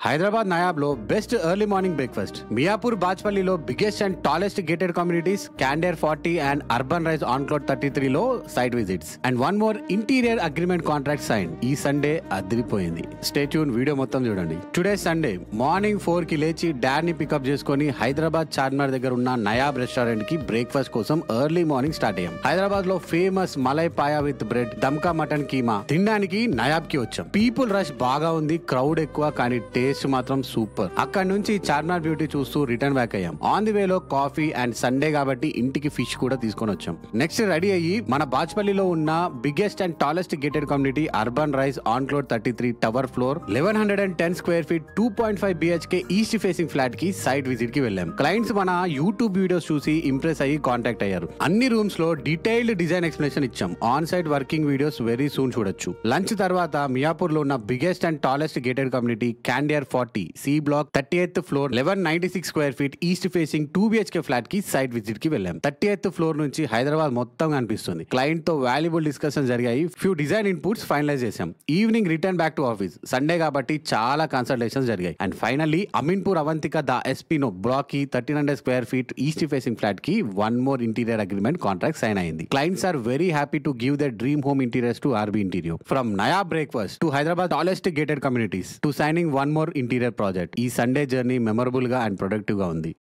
హైదరాబాద్ నయాబ్ లో best early morning breakfast, Miyapur బాచ్పల్లిలో biggest and tallest gated communities, Candeur 40 and Urban Rise On Cloud 33 లో site visits and one more interior agreement contract sign. ఈ Sunday అదిరిపోయింది. Stay tune, video మొత్తం చూడండి. Today Sunday morning 4 కి లేచి dad ని pickup చేసుకుని హైదరాబాద్ చార్మినార్ దగ్గర ఉన్న నయాబ్ రెస్టారెంట్ కి బ్రేక్ఫాస్ట్ కోసం ఎర్లీ మార్నింగ్ స్టార్ట్ అయ్యాం. హైదరాబాద్ లో famous malai paya with bread, దమ్కా మటన్ కీమా తినడానికి నయాబ్ కి వచ్చాం. పీపుల్ రష్ బాగా ఉంది, క్రౌడ్ ఎక్కువ, కానీ టేస్ట్ మాత్రం సూపర్. అక్కడ నుంచి చార్మినార్ బ్యూటీ చూస్తూ రిటర్న్ బ్యాక్ అయ్యాం. ఆన్ ది వేలో కాఫీ అండ్ సండే కాబట్టి ఇంటికి ఫిష్ కూడా తీసుకొని వచ్చాం. నెక్స్ట్ రెడీ అయ్యి మన బాచ్పల్లిలో ఉన్న biggest and tallest gated community Urban Rise On Cloud 33 tower floor 1110 square feet 2.5 BHK east facing flat కి సైట్ విజిట్ కి వెళ్ళాం. క్లయింట్స్ మన యూట్యూబ్ వీడియోస్ చూసి ఇంప్రెస్ అయ్యి కాంటాక్ట్ అయ్యారు. అన్ని రూమ్స్ లో డీటెయిల్డ్ డిజైన్ ఎక్స్ప్లెనేషన్ ఇచ్చాం. On site working videos very soon చూడొచ్చు. లంచ్ తర్వాత మియాపూర్ లో ఉన్న biggest and tallest gated community Candeur 40 C block 38th floor 1196 square feet east facing 2 BHK flat కి సైట్ విజిట్ కి వెళ్ళాం. 38th ఫ్లోర్ నుంచి హైదరాబాద్ మొత్తం కనిపిస్తుంది. క్లయింట్ తో వాల్యుబుల్ డిస్కషన్ జరిగాయి. ఫ్యూ డిజైన్ ఇన్పుట్స్ ఫైనలైజ్ చేసాం. Evening return back to office. Sunday కాబట్టి చాలా కన్సల్టేషన్స్ జరిగాయి. And finally Ameenpur Avantika the ఎస్పీనో బ్లాక్ కి 1300 square feet east facing flat కి one more interior agreement contract sign అయింది. Clients are very happy to give their dream home interiors to R B interior. From Nayab breakfast to Hyderabad tallest gated communities to signing one more interior project, ఈ Sunday journey memorable గా and productive గా ఉంది.